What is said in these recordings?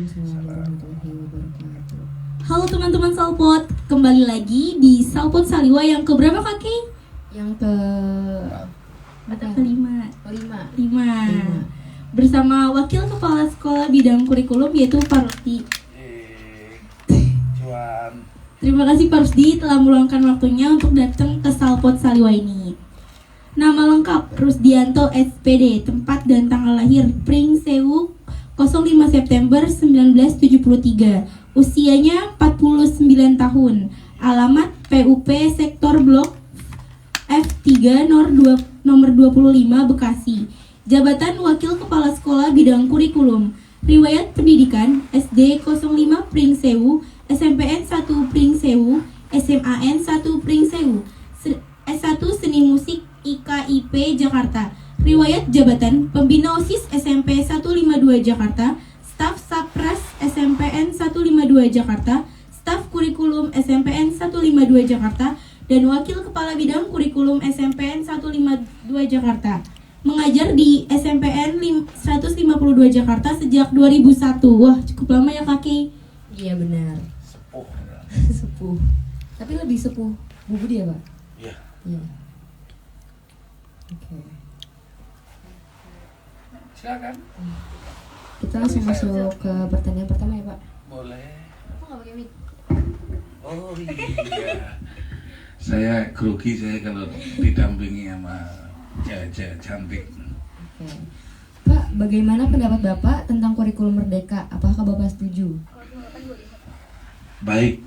Waalaikumsalam warahmatullahi wabarakatuh. Halo teman-teman Salpot, kembali lagi di Salpot Saliwa yang keberapa kaki? Yang ke kelima. lima. Bersama Wakil Kepala Sekolah Bidang Kurikulum yaitu Pak Rusdi. Terima kasih Pak Rusdi telah meluangkan waktunya untuk datang ke Salpot Saliwa ini. Nama lengkap Rusdianto SPD, tempat dan tanggal lahir Pring Sewu 05 September 1973. Usianya 49 tahun. Alamat PUP Sektor Blok F3 nomor 25 Bekasi. Jabatan Wakil Kepala Sekolah Bidang Kurikulum. Riwayat pendidikan SD 05 Pring Sewu, SMPN 1 Pring Sewu, SMAN 1 Pring Sewu, S1 Seni Musik IKIP Jakarta. Riwayat jabatan Pembina OSIS SMP 152 Jakarta, Staf Sapras SMPN 152 Jakarta, Staf Kurikulum SMPN 152 Jakarta, dan Wakil Kepala Bidang Kurikulum SMPN 152 Jakarta. Mengajar di SMPN 152 Jakarta sejak 2001. Wah, cukup lama ya Kaki? Iya benar. Sepuh. Tapi lebih sepuh Bu Budi ya Pak? Iya. Oke. Silakan. Kita langsung masuk ke pertanyaan pertama ya Pak. Boleh. Aku nggak pakai mic. Oh iya. Saya grogi saya kalau didampingi sama cewek-cewek cantik. Oke. Pak, bagaimana pendapat Bapak tentang kurikulum Merdeka? Apakah Bapak setuju? Baik,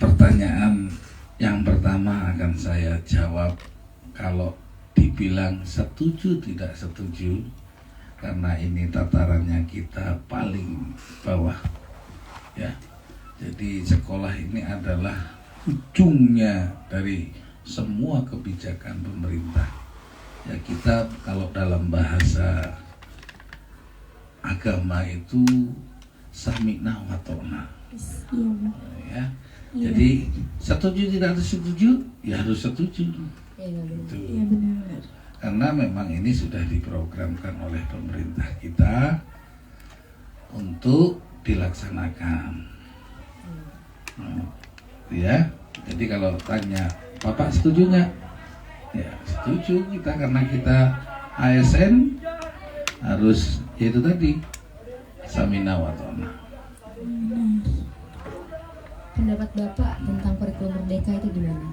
pertanyaan yang pertama akan saya jawab. Kalau dibilang setuju tidak setuju, karena ini tatarannya kita paling bawah ya. Jadi sekolah ini adalah ujungnya dari semua kebijakan pemerintah. Ya, kita kalau dalam bahasa agama itu sami'na wa ta'na. Ya. Jadi setuju tidak setuju, ya harus setuju. Gitu. Iya benar. Karena memang ini sudah diprogramkan oleh pemerintah kita untuk dilaksanakan. Ya, jadi kalau tanya Bapak setuju nggak? Ya setuju kita, karena kita ASN harus itu tadi samina wa ta'na. Pendapat Bapak tentang kurikulum Merdeka itu gimana?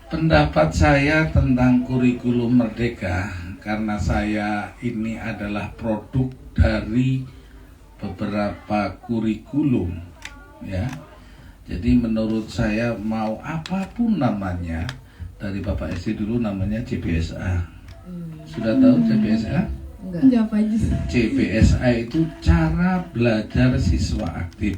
Pendapat saya tentang kurikulum Merdeka, karena saya ini adalah produk dari beberapa kurikulum ya. Jadi menurut saya mau apapun namanya, dari Bapak SD dulu namanya CBSA. Sudah tahu CBSA? Enggak Pak Jus. CBSA itu cara belajar siswa aktif.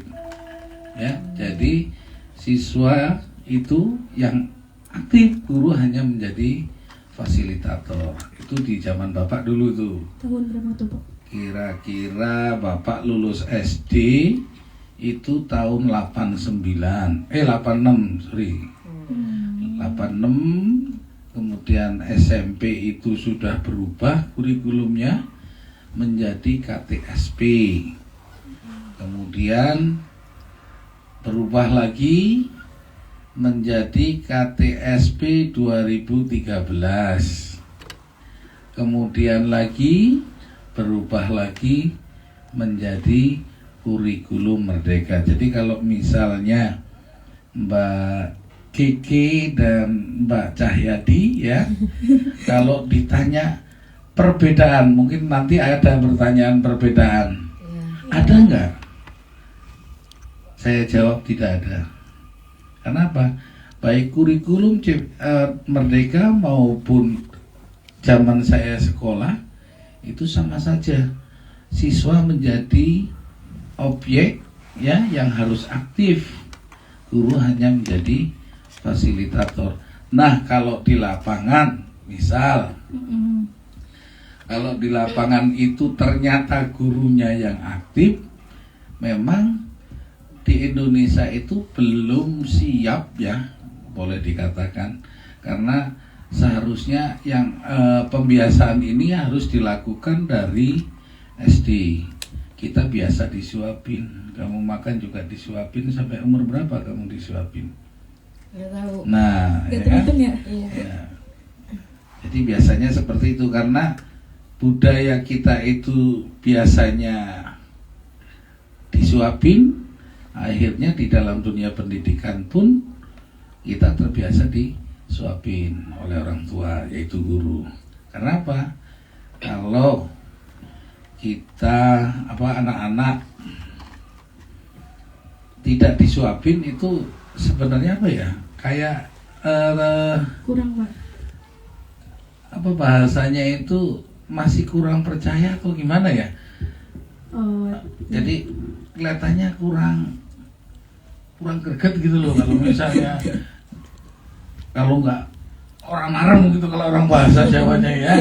Ya, jadi siswa itu yang aktif, guru hanya menjadi fasilitator. Itu di zaman Bapak dulu tuh. Tahun berapa tuh Pak? Kira-kira Bapak lulus SD itu tahun 86, sorry. 86, kemudian SMP itu sudah berubah kurikulumnya menjadi KTSP. Kemudian berubah lagi menjadi KTSP 2013. Kemudian lagi berubah lagi menjadi kurikulum Merdeka. Jadi kalau misalnya Mbak Kiki dan Mbak Cahyadi ya, kalau ditanya perbedaan, mungkin nanti ada pertanyaan perbedaan. Ada nggak? Saya jawab tidak ada. Kenapa? Baik kurikulum Merdeka maupun zaman saya sekolah itu sama saja. Siswa menjadi objek ya yang harus aktif. Guru hanya menjadi fasilitator. Nah, kalau di lapangan, misal kalau di lapangan itu ternyata gurunya yang aktif, memang di Indonesia itu belum siap ya, boleh dikatakan, karena seharusnya yang pembiasaan ini harus dilakukan dari SD. kita biasa disuapin. Kamu makan juga disuapin, sampai umur berapa kamu disuapin? Nggak tahu. Nah, Gak ya kan? terhitung ya? Iya. Ya. Jadi biasanya seperti itu, karena budaya kita itu biasanya disuapin, akhirnya di dalam dunia pendidikan pun kita terbiasa disuapin oleh orang tua, yaitu guru. Karena apa? Kalau kita anak-anak tidak disuapin itu sebenarnya apa ya? Kayak Kurang Pak. apa bahasanya itu, masih kurang percaya atau gimana ya? Oh, Jadi kelihatannya kurang greget gitu loh kalau misalnya, kalau nggak orang marem gitu kalau orang bahasa Jawanya ya.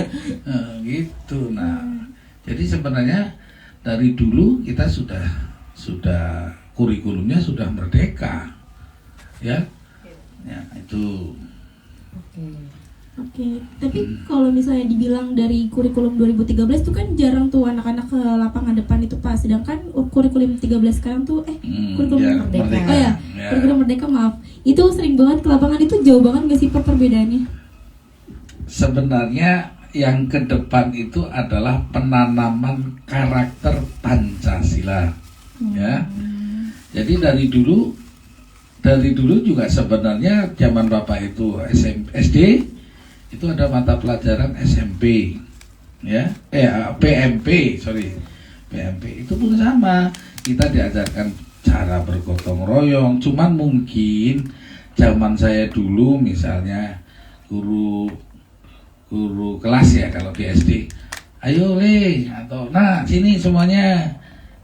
Gitu. Nah, jadi sebenarnya dari dulu kita sudah kurikulumnya sudah merdeka, ya. Ya itu. Oke. Oke, tapi kalau misalnya dibilang dari kurikulum 2013 itu kan jarang tuh anak-anak ke lapangan depan itu Pak. Sedangkan kurikulum 13 sekarang tuh kurikulum ya, Merdeka. Oh ya, kurikulum Merdeka maaf. Itu sering banget ke lapangan, itu jauh banget nggak sih Pak perbedaannya? Sebenarnya yang ke depan itu adalah penanaman karakter Pancasila, ya. Jadi dari dulu juga sebenarnya zaman Bapak itu SD itu ada mata pelajaran SMP, ya, PMP itu pun sama, kita diajarkan cara bergotong royong. Cuman mungkin zaman saya dulu misalnya guru kelas ya, kalau di SD, ayo le, atau nah sini semuanya.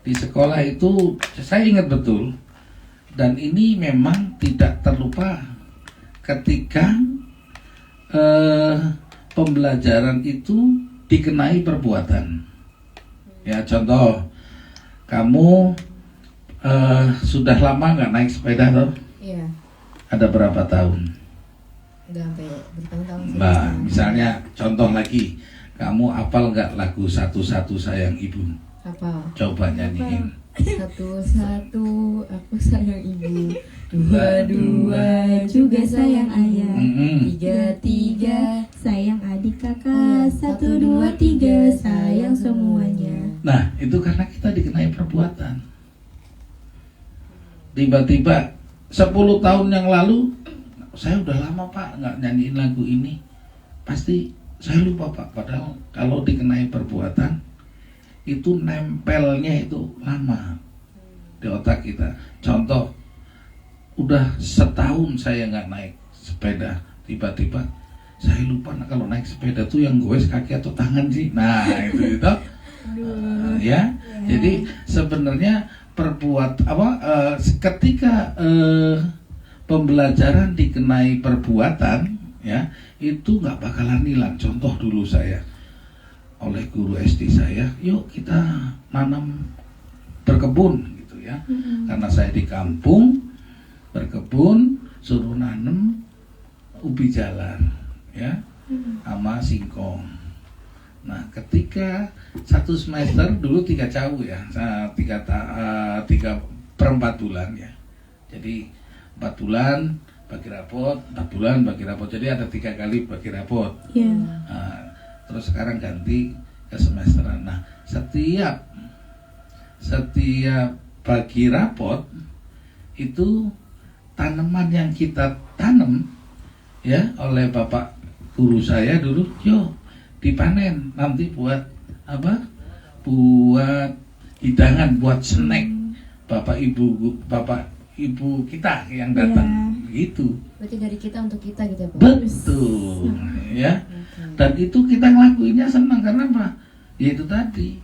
Di sekolah itu saya ingat betul, dan ini memang tidak terlupa ketika pembelajaran itu dikenai perbuatan. Ya, contoh, kamu sudah lama nggak naik sepeda toh? Iya. Ada berapa tahun? Udah sampai bertahun-tahun sih. Nah, misalnya contoh lagi, kamu hafal nggak lagu Satu-Satu Sayang Ibu? Apa? Coba nyanyiin. Satu-satu aku sayang ibu, dua-dua juga sayang ayah, tiga-tiga Sayang adik kakak, 1, 2, 3, sayang semuanya. Nah, itu karena kita dikenai perbuatan. Tiba-tiba 10 tahun yang lalu, saya udah lama Pak nggak nyanyiin lagu ini. Pasti saya lupa Pak. Padahal kalau dikenai perbuatan, itu nempelnya itu lama di otak kita. Contoh, udah setahun saya nggak naik sepeda, tiba-tiba saya lupa kalau naik sepeda tuh yang goes kaki atau tangan sih. Nah itu ya. Jadi sebenarnya ketika pembelajaran dikenai perbuatan, ya, itu nggak bakalan hilang. Contoh dulu saya oleh guru SD saya, yuk kita nanam berkebun gitu ya. Karena saya di kampung, berkebun, suruh nanam ubi jalar ya, sama singkong. Nah, ketika 1 semester dulu 3 jauh ya, 3/4 bulan ya. Jadi 4 bulan bagi rapot, 4 bulan bagi rapot. Jadi ada 3 kali bagi rapot. Iya. Nah, terus sekarang ganti ke semesteran. Nah, setiap bagi rapot itu tanaman yang kita tanam ya oleh Bapak guru saya dulu, yuk dipanen nanti buat apa? Buat hidangan, buat snack Bapak Ibu kita yang datang. Gitu. Berarti dari kita untuk kita gitu ya Pak? Betul, ya. Dan itu kita ngelakuinnya senang karena apa? Ya itu tadi.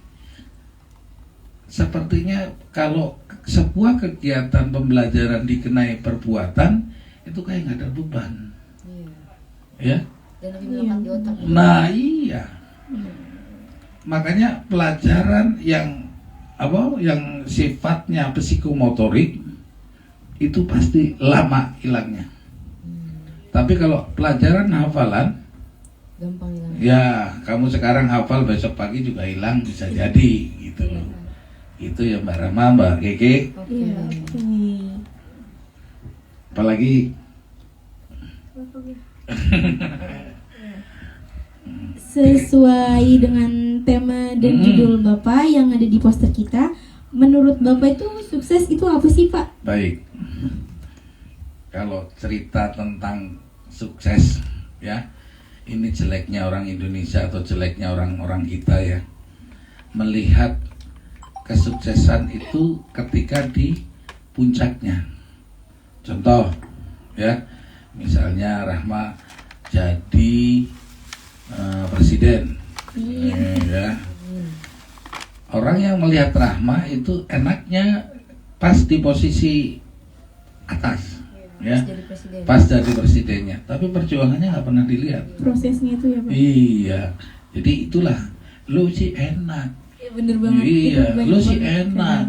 Sepertinya kalau sebuah kegiatan pembelajaran dikenai perbuatan, itu kayak nggak ada beban. Iya. Ya. Dan lebih melekat di otak. Nah iya. Makanya pelajaran yang sifatnya psikomotorik itu pasti lama hilangnya. Tapi kalau pelajaran hafalan, gampang hilang. ya kamu sekarang hafal besok pagi juga hilang, bisa jadi gitu loh. Itu ya Mbak Rama, Mbak Keke. Iya, oke. Apalagi Sesuai dengan tema dan judul Bapak yang ada di poster kita, menurut Bapak itu sukses itu apa sih, Pak? baik. Kalau cerita tentang sukses, ya, ini jeleknya orang Indonesia atau jeleknya orang-orang kita ya, melihat kesuksesan itu ketika di puncaknya. Contoh, ya, misalnya Rahma jadi presiden, ya. Orang yang melihat Rahma itu enaknya pas di posisi atas, ya, Jadi presiden. pas jadi presidennya, tapi perjuangannya nggak pernah dilihat. Prosesnya itu ya, Pak? Iya, jadi itulah lu sih enak, Iya, bener banget. iya, Itu lu banyak sih banget. enak,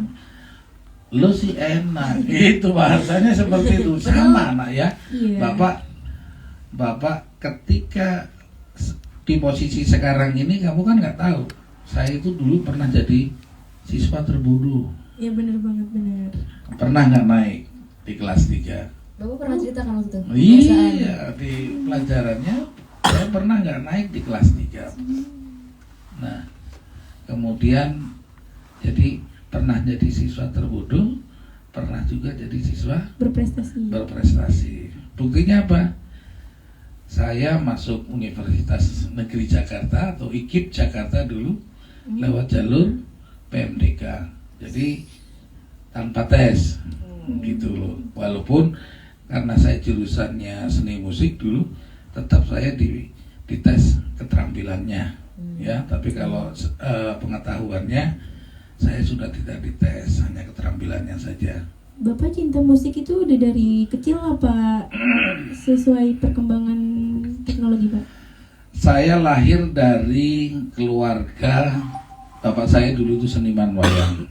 lu sih enak, itu bahasanya seperti itu sama anak ya. Iya. Bapak ketika di posisi sekarang ini kamu kan nggak tahu. Saya itu dulu pernah jadi siswa terbodoh. Iya, bener banget, bener. Pernah nggak naik di kelas 3. Bapak pernah cerita kan waktu itu? Iya, di pelajarannya saya pernah nggak naik di kelas 3. Nah, kemudian jadi pernah jadi siswa terbodoh, pernah juga jadi siswa berprestasi. Buktinya apa? Saya masuk Universitas Negeri Jakarta atau IKIP Jakarta dulu lewat jalur PMDK. Jadi tanpa tes, gitu loh. Walaupun karena saya jurusannya seni musik dulu, tetap saya dites keterampilannya, ya. Tapi kalau pengetahuannya saya sudah tidak dites, hanya keterampilannya saja. Bapak cinta musik itu udah dari kecil apa sesuai perkembangan teknologi, Pak? Saya lahir dari keluarga, bapak saya dulu itu seniman wayang,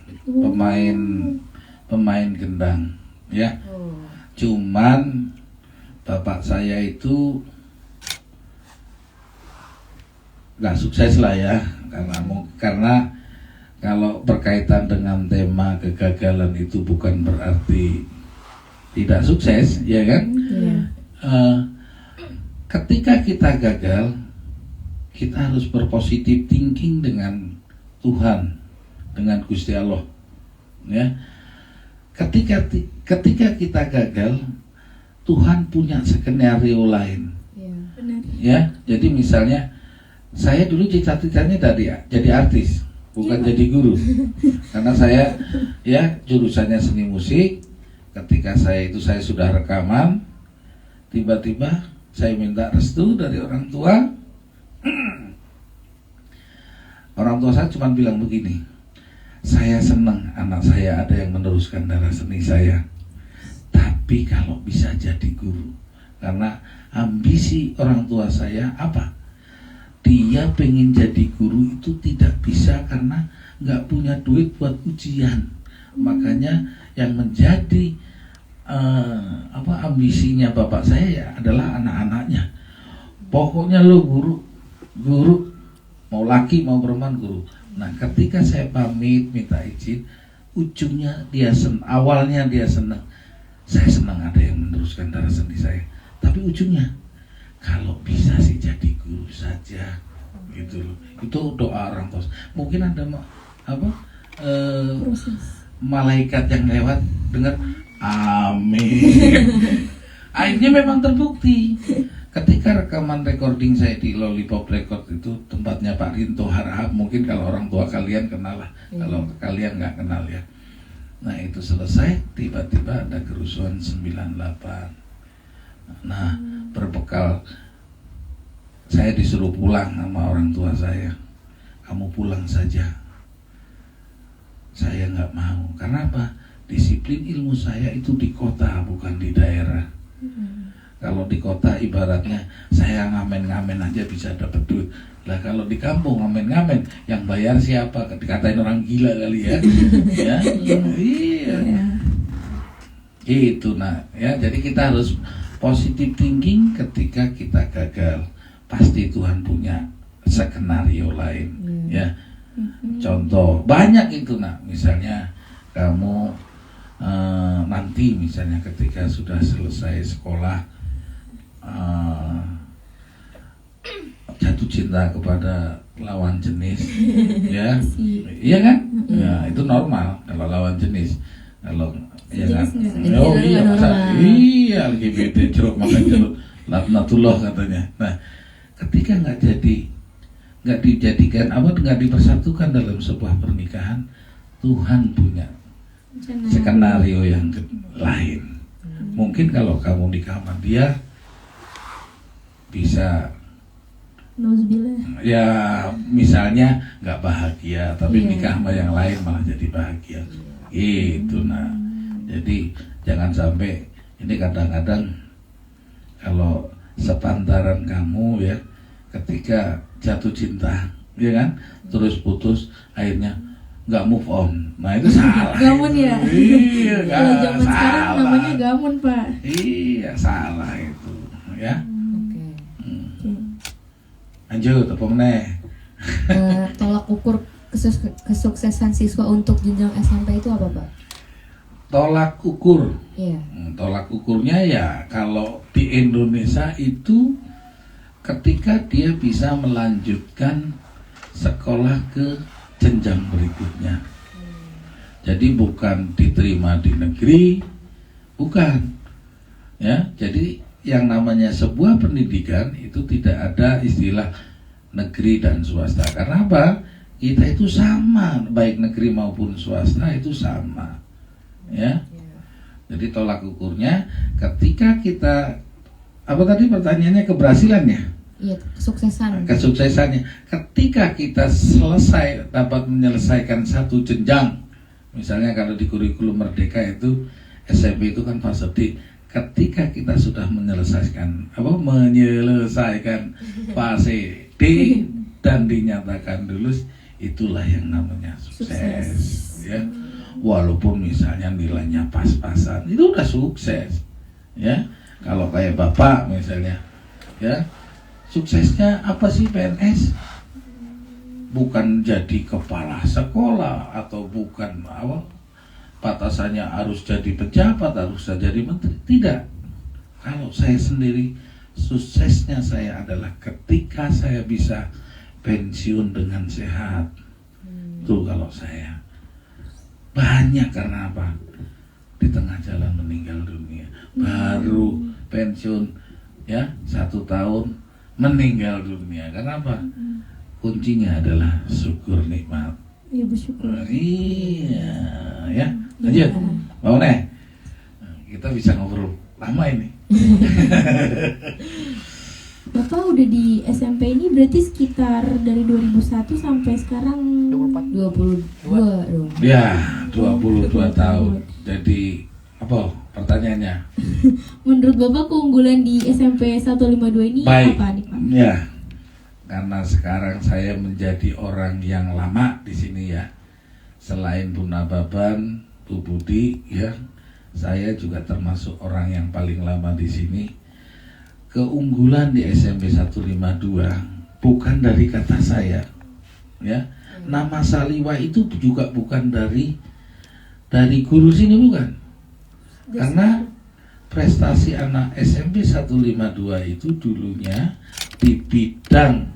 pemain gendang, ya. Cuman bapak saya itu nggak sukses lah ya, karena kalau berkaitan dengan tema kegagalan itu bukan berarti tidak sukses, ya kan? Iya. Ketika kita gagal, kita harus berpositif thinking dengan Tuhan, dengan Gusti Allah, ya. Ketika kita gagal, Tuhan punya skenario lain, Benar. ya. Jadi misalnya saya dulu cita-citanya jadi artis, bukan jadi guru, karena saya ya jurusannya seni musik. Ketika saya sudah rekaman, tiba-tiba saya minta restu dari orang tua. Orang tua saya cuma bilang begini, saya senang anak saya ada yang meneruskan darah seni saya, tapi kalau bisa jadi guru. Karena ambisi orang tua saya apa? Dia pengen jadi guru itu tidak bisa karena nggak punya duit buat ujian. Makanya yang menjadi ambisinya bapak saya ya adalah anak-anaknya. Pokoknya lo guru, mau laki mau perempuan guru. Nah, ketika saya pamit minta izin, ujungnya awalnya dia senang. Saya senang ada yang meneruskan darah seni saya. Tapi ujungnya kalau bisa sih jadi guru saja, gitu loh. Itu doa orang tua. Mungkin ada malaikat yang lewat dengar amin. Akhirnya memang terbukti. Ketika rekaman recording saya di Lollipop Record itu tempatnya Pak Rinto Harahap, mungkin kalau orang tua kalian kenal lah, kalau kalian nggak kenal ya. Nah itu selesai, tiba-tiba ada kerusuhan 98. Nah berbekal saya disuruh pulang sama orang tua saya, kamu pulang saja. Saya nggak mau, karena apa? Disiplin ilmu saya itu di kota bukan di daerah. Kalau di kota ibaratnya saya ngamen-ngamen aja bisa dapat duit. Lah kalau di kampung ngamen-ngamen yang bayar siapa? Dikatain orang gila kali ya. Ya, iya. Itu nah, ya. Jadi kita harus positive thinking ketika kita gagal. Pasti Tuhan punya skenario lain, ya. Contoh banyak itu nak, misalnya kamu nanti misalnya ketika sudah selesai sekolah jatuh cinta kepada lawan jenis, ya, iya kan? Ya itu normal kalau lawan jenis. Kalau ya kan, oh iya masa iya LGBT jeruk makan jeruk laknatullah katanya. Nah, ketika nggak dijadikan nggak dipersatukan dalam sebuah pernikahan, Tuhan punya skenario yang lain. Mungkin kalau kamu nikah sama dia bisa ya misalnya nggak bahagia, tapi nikah sama yang lain malah jadi bahagia. Itu nah. Jadi jangan sampai ini kadang-kadang kalau sepantaran kamu ya ketika jatuh cinta, ya kan, terus putus, akhirnya nggak move on. Nah itu salah. Gamun ya. Iya, kalau zaman sekarang namanya gamun Pak. Iya salah itu, ya. Oke. Lanjut apa meneh? Tolak ukur kesuksesan siswa untuk jenjang SMP itu apa, Pak? Tolak ukur. Iya. Tolak ukurnya ya kalau di Indonesia itu ketika dia bisa melanjutkan sekolah ke jenjang berikutnya. Jadi bukan diterima di negeri, bukan. Ya, jadi yang namanya sebuah pendidikan itu tidak ada istilah negeri dan swasta. Karena apa? Kita itu sama, baik negeri maupun swasta itu sama. Ya. Jadi tolak ukurnya ketika kita apa tadi pertanyaannya keberhasilannya? Iya, kesuksesan. Kesuksesannya ketika kita dapat menyelesaikan satu jenjang. Misalnya kalau di kurikulum Merdeka itu SMP itu kan fase D. Ketika kita sudah menyelesaikan fase D dan dinyatakan lulus, itulah yang namanya sukses. Ya. Walaupun misalnya nilainya pas-pasan, itu udah sukses. Ya. Kalau kayak Bapak misalnya, ya. Suksesnya apa sih PNS? Bukan jadi kepala sekolah atau bukan batasannya harus jadi pejabat, harus jadi menteri. Tidak. Kalau saya sendiri, suksesnya saya adalah ketika saya bisa pensiun dengan sehat. Tuh kalau saya. Banyak karena apa? Di tengah jalan meninggal dunia. Baru pensiun ya 1 tahun meninggal dunia. Kenapa? Kuncinya adalah syukur nikmat. Iya, bersyukur. Iya, ya. Lanjut. Mau nih? Kita bisa ngobrol lama ini. Bapak udah di SMP ini berarti sekitar dari 2001 sampai sekarang 22 dong. Ya, 22 tahun. Jadi apa pertanyaannya? Menurut Bapak keunggulan di SMP 152 ini Baik. apa nih Pak? Ya, karena sekarang saya menjadi orang yang lama di sini ya. Selain Bu Nababan, Bu Budi, ya, saya juga termasuk orang yang paling lama di sini. Keunggulan di SMP 152 bukan dari kata saya, ya. Nama Saliwa itu juga bukan dari guru sini, bukan. Karena prestasi anak SMP 152 itu dulunya di bidang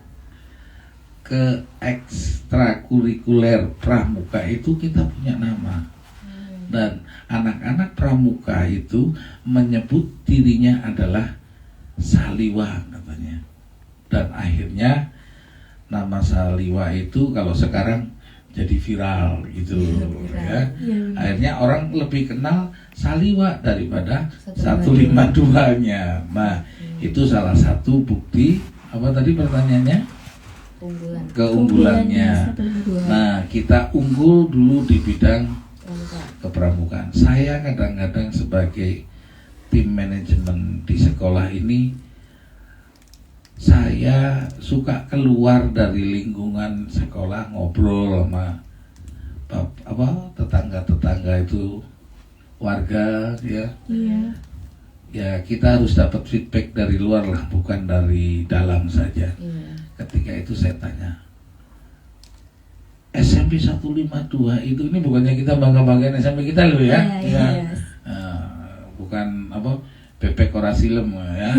ke ekstrakurikuler pramuka itu kita punya nama. Dan anak-anak pramuka itu menyebut dirinya adalah Saliwa katanya. Dan akhirnya nama Saliwa itu kalau sekarang jadi viral gitu ya. Akhirnya orang lebih kenal Saliwa daripada 152-nya. Nah, itu salah satu bukti apa tadi pertanyaannya? Keunggulannya. Nah, kita unggul dulu di bidang kepramukaan. Saya kadang-kadang sebagai tim manajemen di sekolah ini, saya suka keluar dari lingkungan sekolah, ngobrol sama tetangga-tetangga itu, warga ya. Iya. Ya kita harus dapat feedback dari luar lah, bukan dari dalam saja. Ketika itu saya tanya, SMP 152 itu, ini bukannya kita bangga-banggain SMP kita loh ya. Iya. Bukan apa bebek ora silem ya.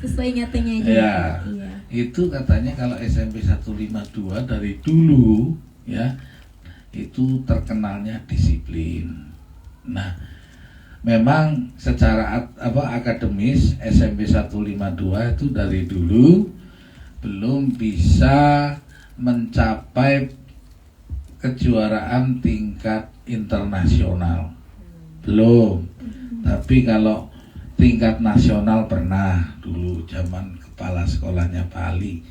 Sesuai nyatanya aja. Ya. Iya. Itu katanya kalau SMP 152 dari dulu ya itu terkenalnya disiplin. Nah, memang secara akademis SMP 152 itu dari dulu belum bisa mencapai kejuaraan tingkat internasional. Belum. Tapi kalau tingkat nasional pernah dulu zaman kepala sekolahnya Pak Ali,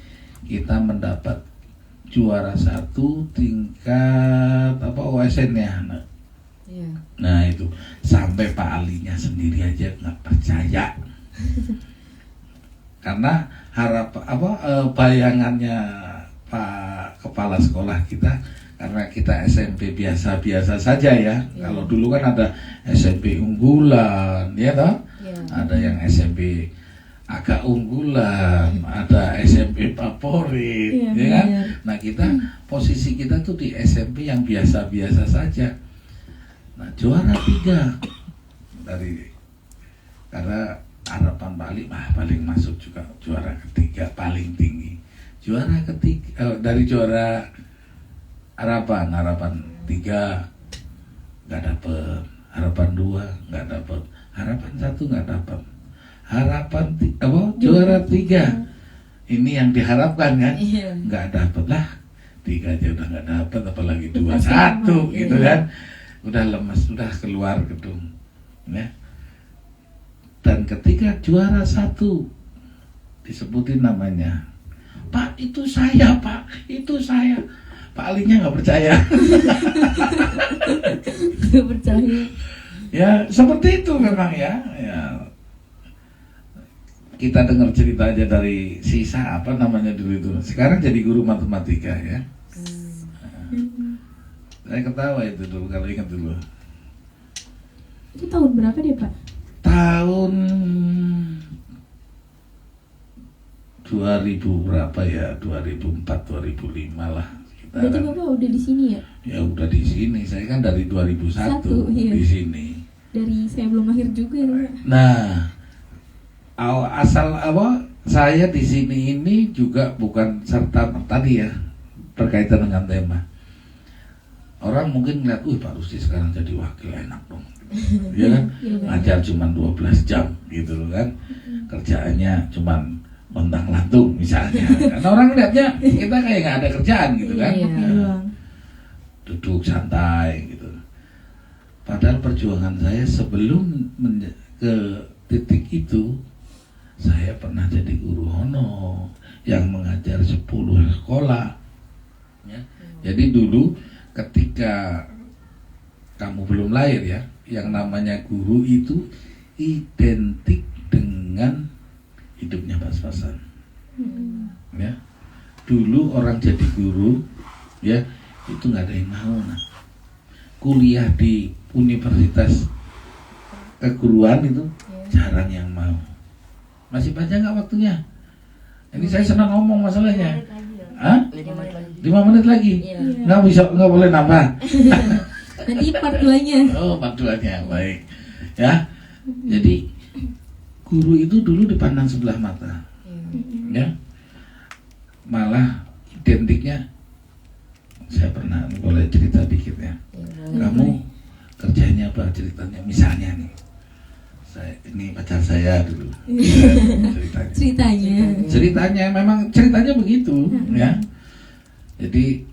kita mendapat juara 1 tingkat OSN ya. Nah itu sampai Pak Alinya sendiri aja nggak percaya karena bayangannya Pak kepala sekolah kita, karena kita SMP biasa-biasa saja ya. Kalau dulu kan ada SMP unggulan ya toh, ada yang SMP agak unggulan, ada SMP favorit ya kan. Nah kita posisi kita tuh di SMP yang biasa-biasa saja. Nah juara 3 karena harapan Bali paling masuk juga juara 3 paling tinggi. Juara ketiga dari juara harapan 3 nggak dapet, harapan 2 nggak dapet, harapan 1 nggak dapet, harapan juara 3 ini yang diharapkan kan nggak dapet lah, 3 aja udah nggak dapet apalagi 2 1 gitu kan, udah lemes, udah keluar gedung ya. Dan ketika juara 1 disebutin namanya, Pak itu saya, Pak itu saya, Pak Alinya nggak percaya. Nggak percaya. Ya seperti itu memang ya. Kita dengar cerita aja dari sisa apa namanya dulu itu. Sekarang jadi guru matematika ya. Saya ketawa itu dulu kalau ingat dulu. Itu tahun berapa deh Pak? Tahun 2000 berapa ya? 2004 2005 lah. Berarti Bapak udah di sini ya? Ya udah di sini. Saya kan dari 2001 iya. di sini. Dari saya belum lahir juga ya Pak. Nah, asal saya di sini ini juga bukan serta tadi ya berkaitan dengan tema. Orang mungkin ngeliat, Pak Rusdi sekarang jadi wakil enak dong. Ya kan? Ngajar cuma 12 jam gitu loh kan. Kerjaannya cuma lontang lantung misalnya. Karena orang lihatnya kita kayak nggak ada kerjaan gitu kan. Duduk santai gitu. Padahal perjuangan saya sebelum ke titik itu, saya pernah jadi guru hono yang mengajar 10 sekolah. Ya. Jadi dulu ketika kamu belum lahir ya, yang namanya guru itu identik dengan hidupnya pas-pasan. Ya. Dulu orang jadi guru ya itu nggak ada yang mau. Nah. Kuliah di universitas keguruan itu jarang yang mau. Masih panjang nggak waktunya? Ini saya senang ngomong masalahnya. 5 menit lagi. Nggak boleh nambah. Nanti part 2-nya. Oh, part 2-nya baik. Ya. Jadi guru itu dulu dipandang sebelah mata. Ya. Malah identiknya, saya pernah boleh cerita dikit ya. Kamu kerjanya apa ceritanya? Misalnya nih, ini pacar saya dulu. Ceritanya memang ceritanya begitu ya. Jadi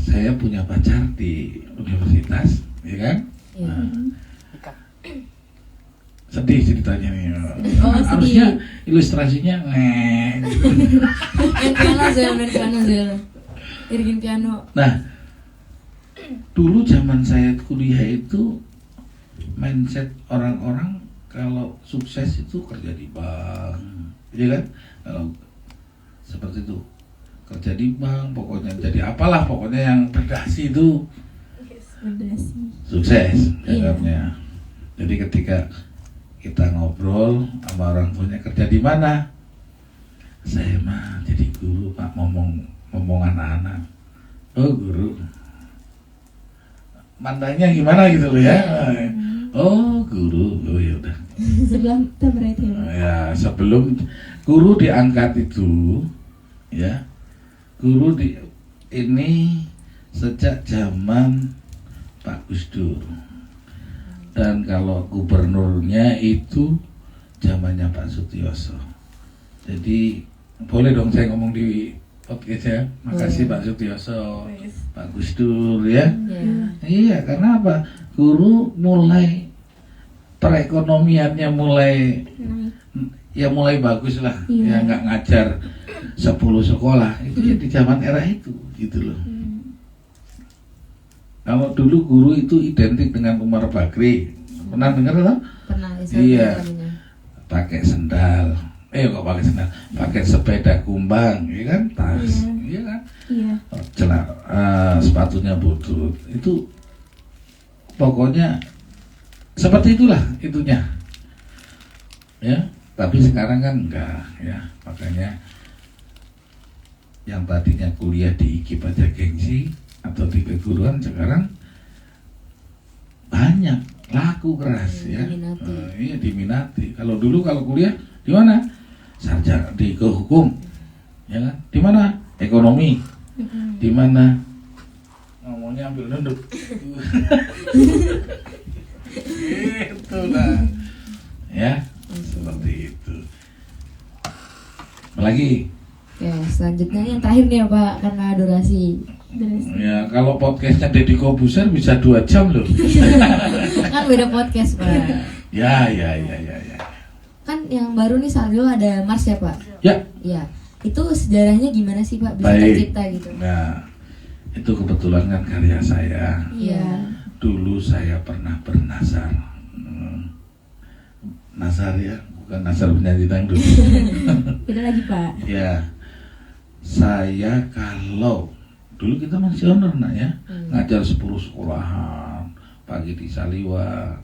saya punya pacar di universitas, ya kan? Nah, sedih ceritanya nih. Harusnya ilustrasinya main piano Zel. Irgin piano. Nah, dulu zaman saya kuliah itu mindset orang-orang kalau sukses itu kerja di bank, ya kan? Kalau seperti itu kerja di bank, pokoknya jadi apalah, pokoknya yang berdasi itu sukses, anggapnya. Jadi ketika kita ngobrol sama orang tuanya kerja di mana, saya mah jadi guru Pak, ngomong anak-anak Oh guru. Mandangnya gimana gitu loh ya. Oh guru. Oh ya udah. Sebelah kita berarti ya. Ya sebelum guru diangkat itu, ya guru ini sejak zaman Pak Gus Dur. Dan kalau gubernurnya itu zamannya Pak Sutioso. Jadi boleh dong saya ngomong di podcast ya. Makasih Pak Sutioso, Pak Gus Dur ya. Iya, karena apa? Guru mulai perekonomiannya mulai mulai bagus lah. Ya nggak ngajar 10 sekolah itu ya di zaman era itu gitu loh. Kalau dulu guru itu identik dengan Umar Bakri. Pernah dengar loh? Pernah. Iya. Pakai sendal. Kok pakai sendal? Pakai sepeda kumbang, ya kan? Tas, iya kan? Iya. Sepatunya butut. Itu pokoknya seperti itulah itunya. Ya, tapi sekarang kan enggak, ya. Makanya yang tadinya kuliah di IKIP aja gengsi atau di keguruan sekarang banyak laku keras ya. Iya diminati. Kalau dulu kalau kuliah di mana? Sarjana di kehukum, ya kan? Di mana? Ekonomi. Di mana? Ngomongnya ambil nunduk. Itulah. Ya, seperti itu. Apalagi? Ya, selanjutnya yang terakhir nih ya Pak, karena durasi. Ya, kalau podcastnya Deddy Kobuser bisa 2 jam loh. Kan beda podcast Pak. Ya. Kan yang baru nih Salio ada Mars ya Pak? Ya. Iya. Itu sejarahnya gimana sih Pak? Bisa Baik. tercipta gitu. Nah, itu kebetulan kan karya saya. Iya. Dulu saya pernah bernazar. Nazar ya, bukan nazar penyanyi dangdut. Beda lagi Pak. Ya, saya kalau dulu kita masih honor nak ya, ngajar 10 sekolahan, pagi di Saliwa,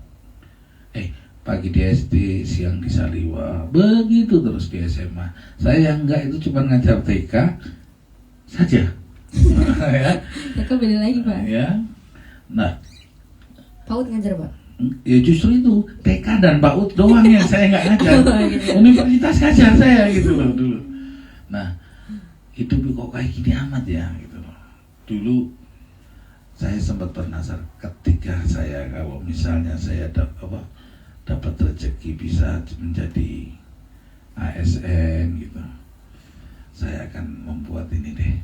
pagi di SD, siang di Saliwa, begitu terus di SMA. Saya enggak, itu cuma ngajar TK saja. Ya. Itu beda lagi Pak. Ya. Nah, PAUD ngajar Pak? ya justru itu TK dan PAUD doang yang saya nggak ngajar. Universitas ngajar saya gitu loh dulu. Nah, hidup kok kayak gini amat ya gitu loh. Dulu saya sempat bernazar ketika saya kalau misalnya saya dapat rezeki bisa menjadi ASN gitu, saya akan membuat ini deh.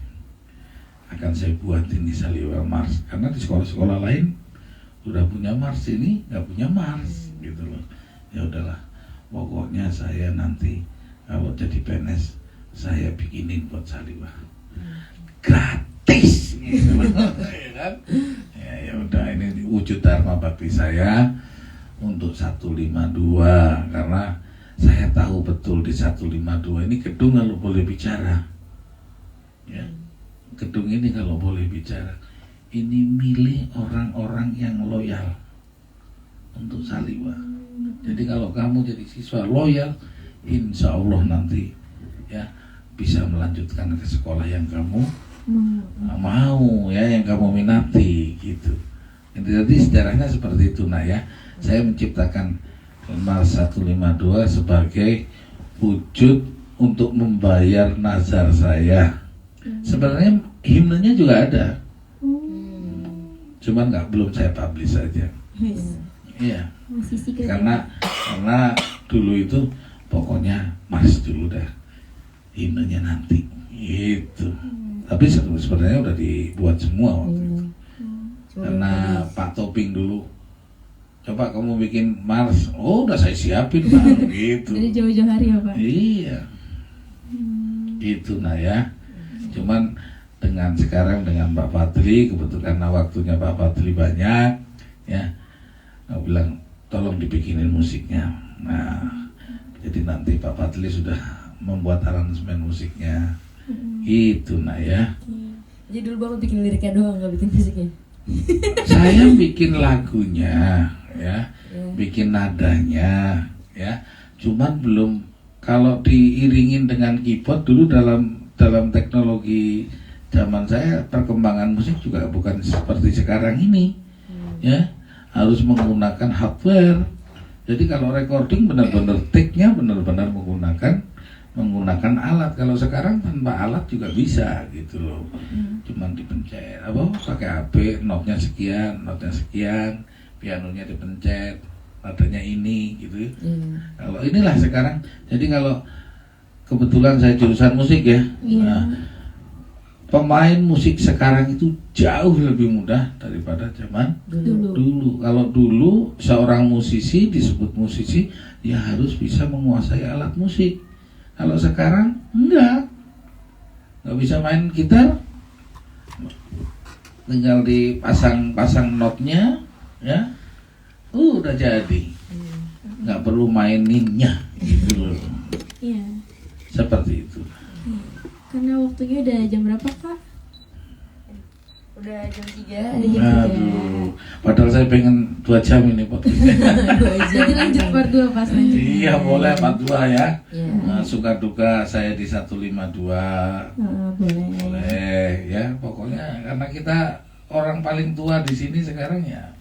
Akan saya buat ini Saliwa Mars, karena di sekolah-sekolah lain udah punya Mars, ini nggak punya Mars gitu loh. Ya udahlah, pokoknya saya nanti kalau jadi PNS saya bikinin buat Saliwa gratis gitu loh. Ya kan? Ya udah, ini wujud dharma bakti saya untuk 152, karena saya tahu betul di 152 ini gedung kalau boleh bicara ya, gedung ini kalau boleh bicara ini milik orang-orang yang loyal untuk Saliwa. Jadi kalau kamu jadi siswa loyal, insya Allah nanti ya bisa melanjutkan ke sekolah yang kamu mau ya, yang kamu minati gitu. Jadi sejarahnya seperti itu nak ya. Saya menciptakan Mars 152 sebagai wujud untuk membayar nazar saya. Sebenarnya himnenya juga ada. Cuman belum saya publish saja. Iya. Karena dulu itu pokoknya Mars dulu dah, himnenya nanti itu. Tapi sebenarnya udah dibuat semua waktu itu. Karena Pak Toping dulu, coba kamu bikin Mars, oh udah saya siapin Bang gitu. Jadi jauh-jauh hari ya Pak? Iya. Itu nah ya. Cuman dengan sekarang dengan Pak Fadli, kebetulan waktunya Pak Fadli banyak ya, aku bilang tolong dibikinin musiknya. Nah, jadi nanti Pak Fadli sudah membuat aransemen musiknya. Itu nah ya. Jadi dulu Bapak bikin liriknya doang, nggak bikin musiknya? Saya bikin lagunya ya, bikin nadanya ya. Cuman belum, kalau diiringin dengan keyboard dulu dalam teknologi zaman saya perkembangan musik juga bukan seperti sekarang ini, ya harus menggunakan hardware. Jadi kalau recording benar-benar take-nya benar-benar menggunakan alat. Kalau sekarang tanpa alat juga bisa gitu loh. Cuman dipencet pakai HP, notnya sekian, pianonya dipencet, nadanya ini gitu. Kalau inilah sekarang. Jadi kalau kebetulan saya jurusan musik ya. Nah, pemain musik sekarang itu jauh lebih mudah daripada zaman dulu. Kalau dulu seorang musisi disebut musisi, dia harus bisa menguasai alat musik. Kalau sekarang nggak bisa main gitar, tinggal dipasang notnya, ya, udah jadi, nggak perlu maininnya, gitu loh. Iya. Seperti itu. Karena waktunya udah jam berapa, Kak? Udah jam 3. Aduh, padahal saya pengen 2 jam ini podcastnya. Jadi lanjut part 2 pas lanjut. Iya boleh part 2 ya. Iya. Suka duka saya di 152. Boleh. Boleh ya, pokoknya karena kita orang paling tua di sini sekarang ya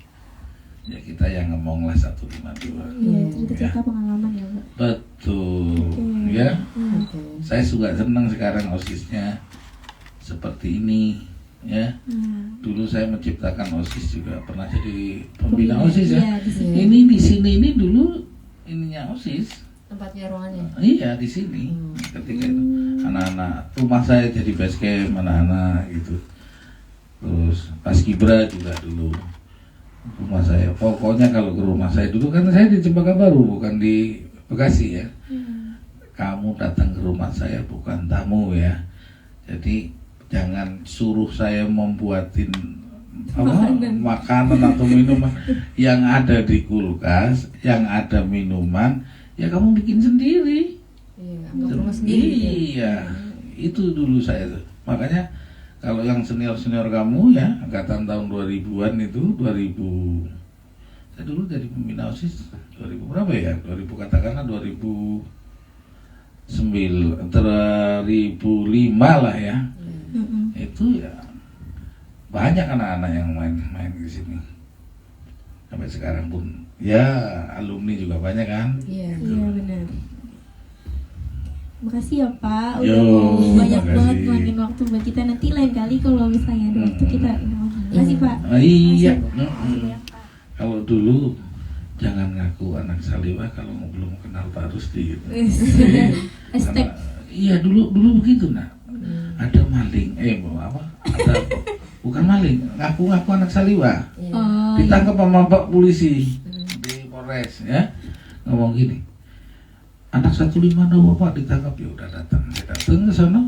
kita yang ngomong lah 152. Iya, cerita-cerita pengalaman ya, Pak. Betul. Oke. Ya. Oke. Saya juga senang sekarang OSIS-nya seperti ini ya. Dulu saya menciptakan OSIS juga, pernah jadi pembina OSIS ya. Iya, di sini. Ini di sini ini dulu ininya OSIS. Tempatnya ruangannya. Iya di sini. Ketika itu anak-anak rumah saya jadi base camp anak-anak gitu. Terus Paskibra juga dulu rumah saya. Pokoknya kalau ke rumah saya dulu kan saya di Cempaka Baru bukan di Bekasi ya. Kamu datang ke rumah saya bukan tamu ya. Jadi jangan suruh saya membuatin makanan atau minuman yang ada di kulkas, yang ada minuman, ya kamu bikin sendiri. Iya, anggap rumah sendiri. Iya, itu dulu saya tuh. Makanya kalau yang senior kamu ya, angkatan tahun 2000-an itu 2000. Saya dulu jadi pembina OSIS 2000 berapa ya? 2000 katakanlah 2005 lah ya. Itu ya banyak anak-anak yang main di sini sampai sekarang pun ya alumni juga banyak kan. Iya. Iya benar. Makasih ya Pak, Yo, udah mau banyak makasih. banget ngelakuin waktu buat kita. Nanti lain kali kalau misalnya ada waktu kita makasih Pak. Iya. Makasih banyak, Pak. Kalau dulu jangan ngaku anak Saliwa kalau belum kenal Pak Rusdi. Gitu. Hashtag. Iya dulu begitu nak. Ada maling, ada bukan maling, ngaku-ngaku anak Saliwa, Oh, ditangkap sama Pak polisi di Polres ya, ngomong gini, anak 152 Pak ditangkap, ya udah datang ke sana,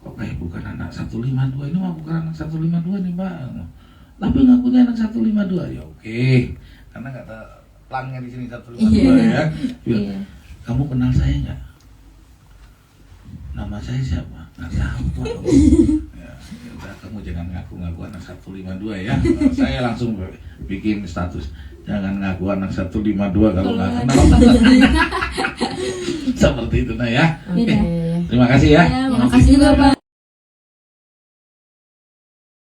kok kayak bukan anak 152 ini mah bukan anak 152 nih Pak, tapi ngakunya anak 152 ya oke, karena nggak ada pelangnya di sini 152 ya, Iya. kamu kenal saya nggak? Nama saya siapa? Nggak tahu Pak. Ya udah kamu jangan ngaku-ngaku anak 152 ya. Saya langsung bikin status jangan ngaku anak 152 kalau nggak kenal. Seperti itu nah ya. Beda. Oke. Terima kasih ya. Ya, makasih juga Pak.